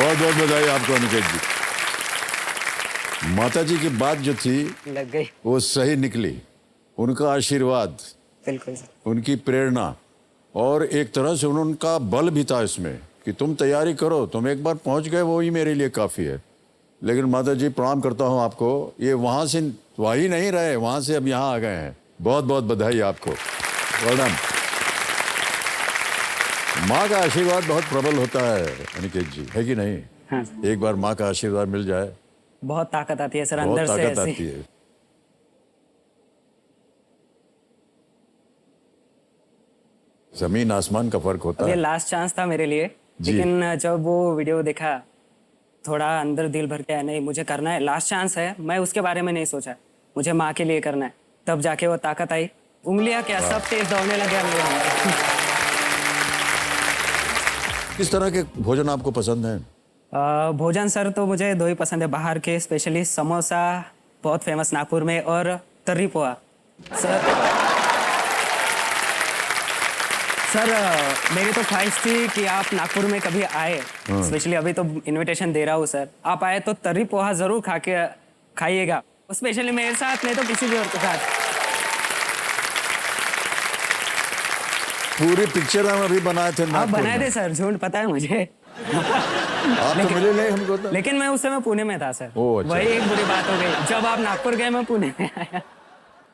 बहुत बहुत बधाई आपको अनिकेत जी। माता जी की बात जो थी लग गई। वो सही निकली। उनका आशीर्वाद, बिल्कुल सर। उनकी प्रेरणा और एक तरह से उनका बल भी था इसमें कि तुम तैयारी करो, तुम एक बार पहुंच गए वो ही मेरे लिए काफ़ी है। लेकिन माता जी प्रणाम करता हूं आपको, ये वहां से वहीं नहीं रहे, वहां से अब यहाँ आ गए हैं। बहुत बहुत बधाई आपको, वेल डन। माँ का आशीर्वाद बहुत प्रबल होता है अनिकेत जी, है कि नहीं? हाँ। एक बार माँ का आशीर्वाद मिल जाए बहुत ताकत आती है सर बहुत अंदर से ताकत ऐसी। आती है। जमीन आसमान का फर्क होता अब ये है। लास्ट चांस था मेरे लिए, जी। लेकिन जब वो वीडियो देखा थोड़ा अंदर दिल भर के नहीं मुझे करना है, लास्ट चांस है, मैं उसके बारे में नहीं सोचा, मुझे माँ के लिए करना है। तब जाके वो ताकत आई, उंगलियां क्या सब तेज दौड़ने लगे मेरे अंदर। किस तरह के भोजन आपको पसंद है? भोजन सर तो मुझे दो ही पसंद है बाहर के, स्पेशली समोसा बहुत फेमस नागपुर में, और तर्री पोहा। सर मेरी तो ख्वाहिश थी कि आप नागपुर में कभी आए, स्पेशली अभी तो इनविटेशन दे रहा हूँ सर, आप आए तो तर्री पोहा जरूर खाइएगा, स्पेशली मेरे साथ, नहीं तो किसी भी और के साथ। पूरी पिक्चर हम अभी बनाए थे आप नागपुर बनाए में। थे सर, झूठ पता है मुझे। आप तो मिले नहीं हमको तो। लेकिन मैं उस समय पुणे में था सर। ओह, अच्छा। वही एक बुरी बात हो गई, जब आप नागपुर गए मैं पुणे में आया।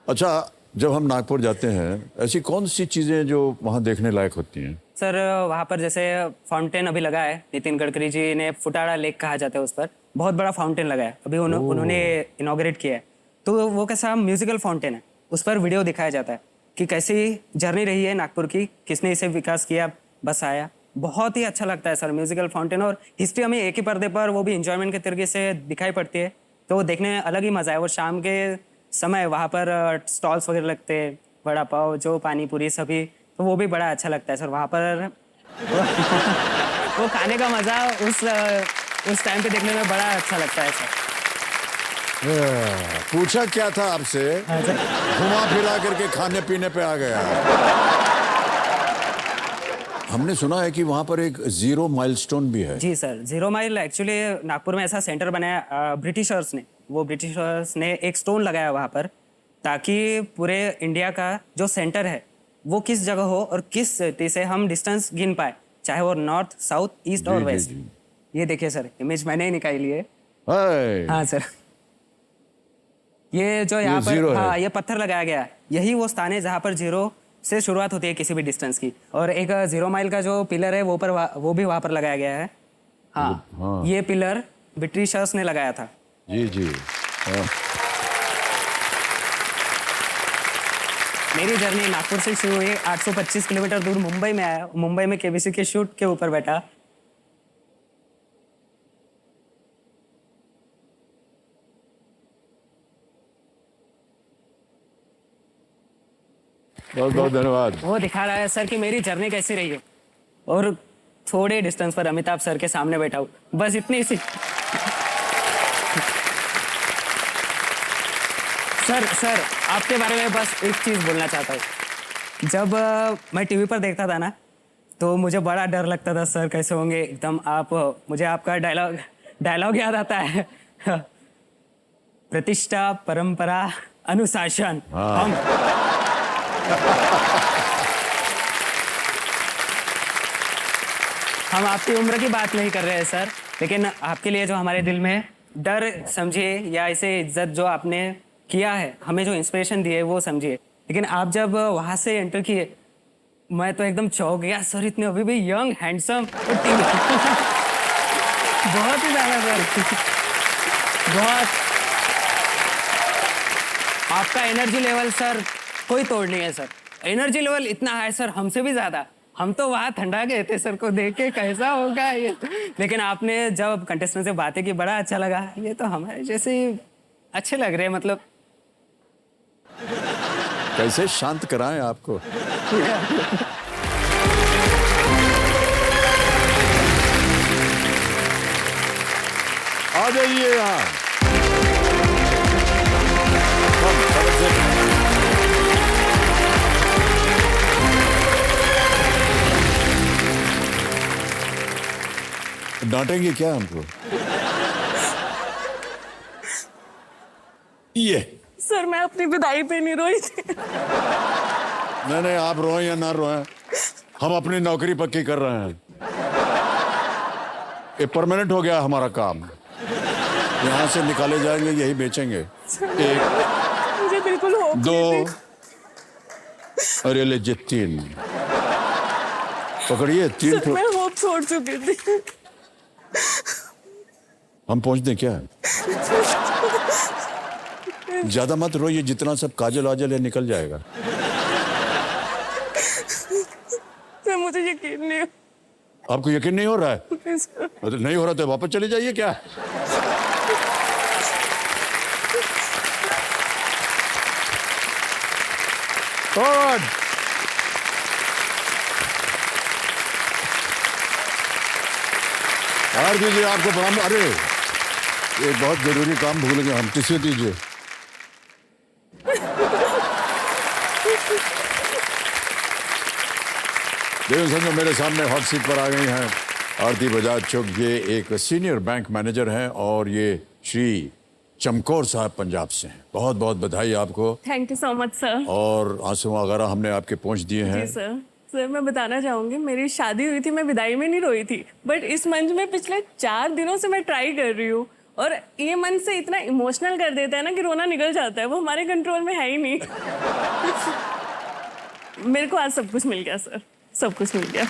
अच्छा, जब हम नागपुर जाते हैं ऐसी कौन सी चीजें जो वहाँ देखने लायक होती हैं? सर वहाँ पर जैसे फाउंटेन अभी लगा है, नितिन गडकरी जी ने फुटाड़ा लेक कहा जाता है उस पर, बहुत बड़ा फाउंटेन लगा है, अभी उन्होंने इनॉग्रेट किया है। तो वो कैसा म्यूजिकल फाउंटेन है, उस पर वीडियो दिखाया जाता है कि कैसी जर्नी रही है नागपुर की, किसने इसे विकास किया, बस आया। बहुत ही अच्छा लगता है सर म्यूजिकल फाउंटेन, और हिस्ट्री हमें एक ही पर्दे पर, वो भी इंजॉयमेंट के तरीके से दिखाई पड़ती है, तो वो देखने में अलग ही मजा है। वो शाम के समय वहाँ पर स्टॉल्स वगैरह लगते हैं, वड़ा पाव, जो पानी पूरी सभी, तो वो भी बड़ा अच्छा लगता है सर वहाँ पर। वो खाने का मजा उस टाइम पे देखने में बड़ा अच्छा लगता है सर। पूछा क्या था आपसे, घुमा फिरा करके खाने पीने पे आ गया। हमने सुना है कि वहाँ पर एक जीरो माइलस्टोन भी है। जी sir, zero mile actually Nagpur में ऐसा सेंटर बनाया ब्रिटिशर्स ने एक स्टोन लगाया वहाँ पर, ताकि पूरे इंडिया का जो सेंटर है वो किस जगह हो और किस सिटी से हम डिस्टेंस गिन पाए, चाहे वो नॉर्थ, साउथ, ईस्ट और वेस्ट। ये देखिए सर, इमेज मैंने ही निकाली है। हाँ सर, ये जो यहाँ पर, हाँ, ये पत्थर लगाया गया है, यही वो स्थान है जहाँ पर जीरो से शुरुआत होती है किसी भी डिस्टेंस की। और एक जीरो माइल का जो पिलर है वो भी वहाँ पर लगाया गया है। हाँ, ये पिलर ब्रिटिशर्स ने लगाया था। जी जी। मेरी जर्नी नागपुर से शुरू हुई, 825 किलोमीटर दूर मुंबई में आया, मुंबई में केबीसी के शूट के ऊपर बैठा। बहुत बहुत धन्यवाद। वो दिखा रहा है सर कि मेरी जर्नी कैसी रही है, और थोड़े डिस्टेंस पर अमिताभ सर के सामने बैठा हूँ, बस इतनी सी। सर आपके बारे में बस एक चीज बोलना चाहता हूँ। जब मैं टीवी पर देखता था ना, तो मुझे बड़ा डर लगता था सर कैसे होंगे एकदम आप, मुझे आपका डायलॉग याद आता है। प्रतिष्ठा, परंपरा, अनुशासन, हम। हम आपकी उम्र की बात नहीं कर रहे हैं सर, लेकिन आपके लिए जो हमारे दिल में डर समझिए, या इसे इज्जत जो आपने किया है, हमें जो इंस्पिरेशन दी है वो समझिए। लेकिन आप जब वहां से एंटर किए, मैं तो एकदम चौंक गया सर, इतने अभी भी यंग, हैंडसम, बहुत ही ज्यादा सर, बहुत। आपका एनर्जी लेवल सर कोई तोड़ नहीं है सर, एनर्जी लेवल इतना है सर, हमसे भी ज्यादा। हम तो वहाँ ठंडा गए थे सर को देख के, कैसा होगा ये। लेकिन आपने जब कंटेस्टेंट से बातें की, बड़ा अच्छा लगा। ये तो हमारे जैसे अच्छे लग रहे हैं, मतलब कैसे शांत कराएं आपको। आ जाइए यहाँ। डांटेंगे क्या हमको? ये सर मैं अपनी विदाई पे नहीं रोई थी। नहीं नहीं, आप रोए या ना रोए, हम अपनी नौकरी पक्की कर रहे हैं। ये परमानेंट हो गया हमारा काम। यहाँ से निकाले जाएंगे, यही बेचेंगे। एक, मुझे बिल्कुल होप दो, नहीं थी। और ये लीजिए 3। पकड़िए 3 सर मैं होप छोड़ चुकी थी। हम पहुंच दें क्या? ज्यादा मत रोइए, जितना सब काजल वाजल है निकल जाएगा। सर मुझे यकीन नहीं आपको यकीन नहीं हो रहा है? है सर। तो नहीं हो रहा तो वापस चले जाइए क्या? Forward. और दीजिए, आपको प्रणाम। अरे एक बहुत जरूरी काम भूल गए हम, टिश्यू दीजिए। देखो समझो, मेरे सामने हॉट सीट पर आ गई हैं आरती बजाज चौक। ये एक सीनियर बैंक मैनेजर हैं और ये श्री चमकौर साहब पंजाब से हैं। बहुत बहुत बधाई आपको। Thank you so much sir. और आंसू वगैरह हमने आपके पहुंच दिए हैं। जी सर। सर मैं बताना चाहूंगी, मेरी शादी हुई थी, मैं विदाई में नहीं रोई थी, बट इस मंच में पिछले 4 दिनों से मैं ट्राई कर रही हूँ और ये मंच से इतना इमोशनल कर देता है ना कि रोना निकल जाता है। वो हमारे कंट्रोल में है ही नहीं। मेरे को आज सब कुछ मिल गया सर, सब कुछ मिल गया।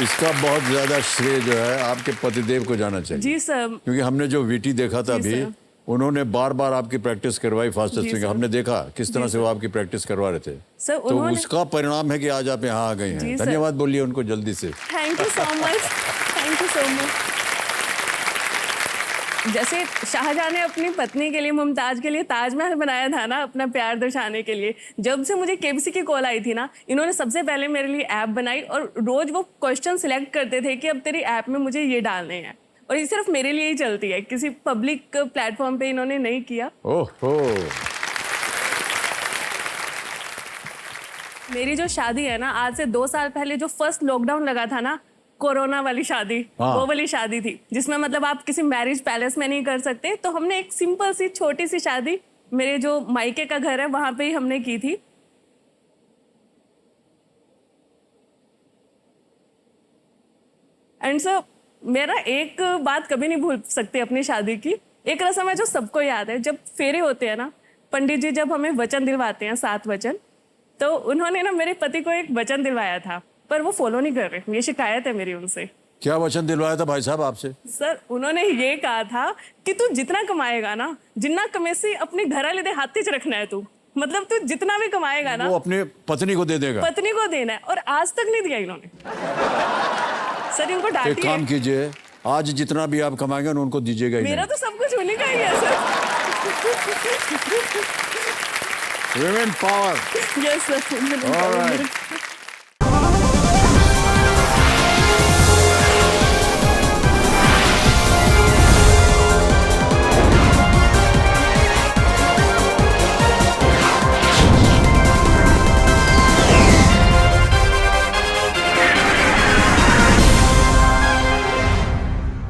इसका बहुत ज्यादा श्रेय जो है आपके पतिदेव को जाना चाहिए। जी सर। क्योंकि हमने जो वीटी देखा था जी अभी, सर। उन्होंने बार बार आपकी प्रैक्टिस करवाई फास्ट जी स्विंग। सर। हमने देखा किस तरह जी से वो आपकी प्रैक्टिस करवा रहे थे। सर तो उन्होंने, उसका परिणाम है कि आज आप यहाँ आ गई हैं। जी सर। धन्यवाद बोलिए उनको जल्दी से। Thank you so much, thank you so much. जैसे शाहजहां ने अपनी पत्नी के लिए, मुमताज के लिए ताजमहल बनाया था ना अपना प्यार दर्शाने के लिए, जब से मुझे केबीसी की कॉल आई थी ना, इन्होंने सबसे पहले मेरे लिए ऐप बनाई और रोज वो क्वेश्चन सिलेक्ट करते थे कि अब तेरी ऐप में मुझे ये डालने हैं, और ये सिर्फ मेरे लिए ही चलती है, किसी पब्लिक प्लेटफॉर्म पे इन्होंने नहीं किया। ओहो, मेरी जो शादी है ना, आज से 2 साल पहले जो फर्स्ट लॉकडाउन लगा था ना, कोरोना वाली शादी, हाँ। वो वाली शादी थी जिसमें मतलब आप किसी मैरिज पैलेस में नहीं कर सकते, तो हमने एक सिंपल सी छोटी सी शादी मेरे जो मायके का घर है वहां पे ही हमने की थी। एंड सर मेरा एक बात कभी नहीं भूल सकती अपनी शादी की। एक रस्म है जो सबको याद है, जब फेरे होते हैं ना, पंडित जी जब हमें वचन दिलवाते हैं, 7 वचन, तो उन्होंने ना मेरे पति को एक वचन दिलवाया था, पर वो फॉलो नहीं कर रहे। ये शिकायत है मेरी उनसे। क्या वचन दिलवाया था भाई साहब आपसे? सर उन्होंने ये कहा था कि तू जितना कमाएगा ना, जितना कमेसी अपने घर वाले दे हाथ च रखना है, तू मतलब तू जितना भी कमाएगा ना वो अपने पत्नी को दे देगा। पत्नी को देना है, और आज तक नहीं दिया इन्होंने। सर इनको एक डांटिए। काम कीजिए, आज जितना भी आप कमाएंगे उनको दीजिएगा ही मेरा नहीं। तो सब कुछ उन्हीं का ही है sir. Women power. Yes sir. All right.